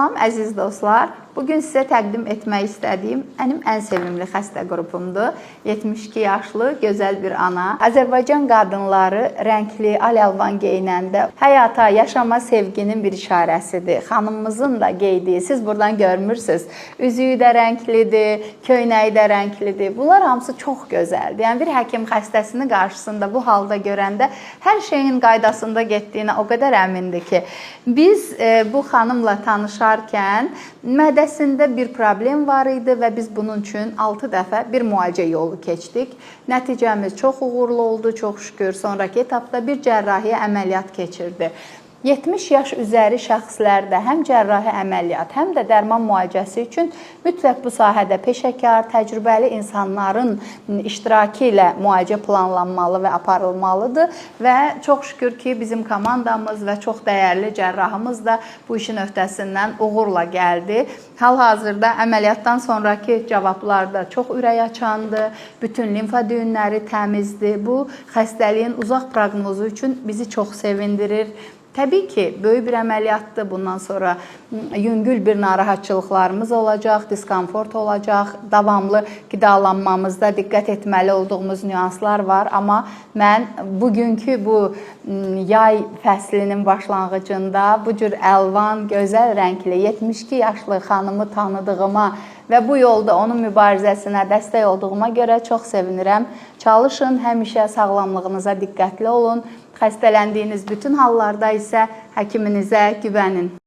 Salam əziz dostlar. Bugün sizə təqdim etmək istədiyim mənim ən sevimli xəstə qrupumdur. 72 yaşlı gözəl bir ana. Azərbaycan qadınları rəngli, al-əlvan geyinəndə həyata, yaşama sevginin bir işarəsidir. Xanımımızın da geydiyi, siz buradan görmürsünüz. Üzüyü də rənglidir, köynəyi də rənglidir. Bunlar hamısı çox gözəldir. Yəni bir həkim xəstəsini qarşısında bu halda görəndə hər şeyin qaydasında getdiyinə o qədər əmindir ki, biz bu xanımla tanışarkən mədəsində bir problem var idi və biz bunun üçün 6 dəfə bir müalicə yolu keçdik. Nəticəmiz çox uğurlu oldu, çox şükür. Sonrakı etapda bir cərrahi əməliyyat keçirdi. 70 yaş üzəri şəxslərdə həm cərrahi əməliyyat, həm də dərman müalicəsi üçün mütləq bu sahədə peşəkar, təcrübəli insanların iştirakı ilə müalicə planlanmalı və aparılmalıdır. Və çox şükür ki, bizim komandamız və çox dəyərli cərrahımız da bu işin öhdəsindən uğurla gəldi. Hal-hazırda əməliyyatdan sonraki cavablar da çox ürəkaçandır. Bütün limfa düyünləri təmizdir. Bu xəstəliyin uzaq proqnozu üçün bizi çox sevindirir. Təbii ki, böyük bir əməliyyatdır. Bundan sonra yüngül bir narahatçılıqlarımız olacaq, diskomfort olacaq. Davamlı qidalanmamızda diqqət etməli olduğumuz nüanslar var. Amma mən bugünkü bu yay fəslinin başlanğıcında bu cür əlvan, gözəl rəngli 72 yaşlı xanımı tanıdığıma və bu yolda onun mübarizəsinə dəstək olduğuma görə çox sevinirəm. Çalışın, həmişə sağlamlığınıza diqqətli olun. Xəstələndiyiniz bütün hallarda isə həkiminizə güvənin.